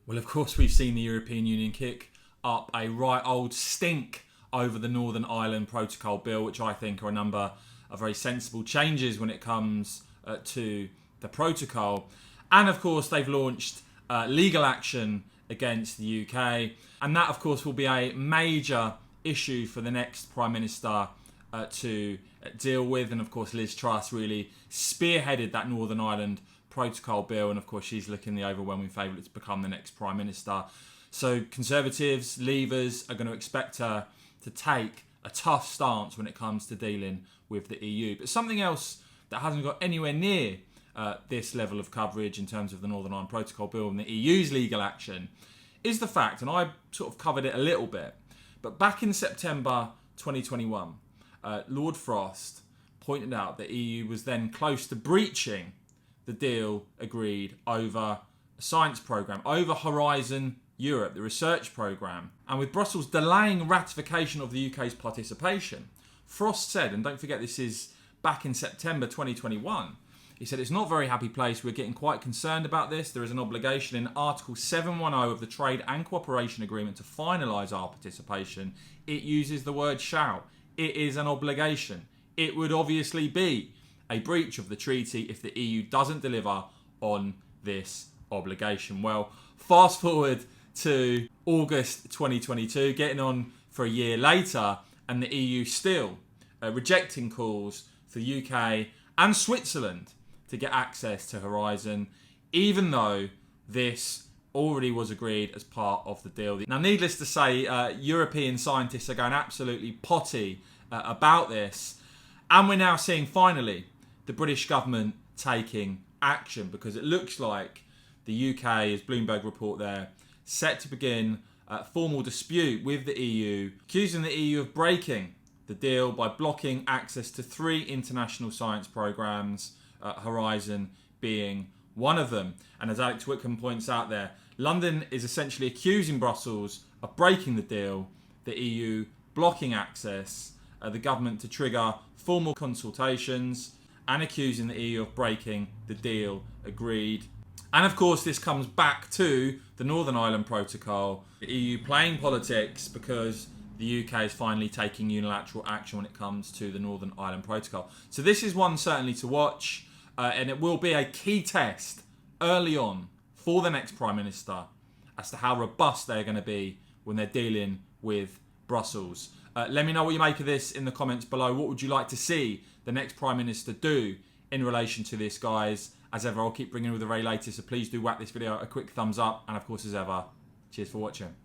Well, of course, we've seen the European Union kick up a right old stink over the Northern Ireland Protocol Bill, which I think are a number of very sensible changes when it comes to the protocol. And of course, they've launched legal action against the UK. And that, of course, will be a major issue for the next Prime Minister to deal with. And of course, Liz Truss really spearheaded that Northern Ireland Protocol Bill. And of course, she's looking the overwhelming favourite to become the next Prime Minister. So Conservatives, Leavers are going to expect her to take a tough stance when it comes to dealing with the EU. But something else that hasn't got anywhere near this level of coverage in terms of the Northern Ireland Protocol Bill and the EU's legal action is the fact, and I sort of covered it a little bit, but back in September 2021, Lord Frost pointed out that the EU was then close to breaching the deal agreed over a science programme, over Horizon Europe, the research programme. And with Brussels delaying ratification of the UK's participation, Frost said, and don't forget this is back in September 2021, he said, it's not a very happy place. We're getting quite concerned about this. There is an obligation in Article 710 of the Trade and Cooperation Agreement to finalise our participation. It uses the word shall. It is an obligation. It would obviously be a breach of the treaty if the EU doesn't deliver on this obligation. Well, fast forward to August 2022, getting on for a year later, and the EU still rejecting calls for the UK and Switzerland to get access to Horizon, even though this already was agreed as part of the deal. Now, needless to say, European scientists are going absolutely potty about this, and we're now seeing finally the British government taking action, because it looks like the UK, as Bloomberg report there, set to begin a formal dispute with the EU, accusing the EU of breaking the deal by blocking access to 3 international science programmes, Horizon being one of them. And as Alex Whitcomb points out there, London is essentially accusing Brussels of breaking the deal, the EU blocking access, the government to trigger formal consultations, and accusing the EU of breaking the deal agreed. And of course, this comes back to the Northern Ireland Protocol, the EU playing politics because the UK is finally taking unilateral action when it comes to the Northern Ireland Protocol. So this is one certainly to watch, and it will be a key test early on for the next Prime Minister as to how robust they're going to be when they're dealing with Brussels. Let me know what you make of this in the comments below. What would you like to see the next Prime Minister do in relation to this, guys? As ever, I'll keep bringing you the very latest, so please do whack this video a quick thumbs up. And of course, as ever, cheers for watching.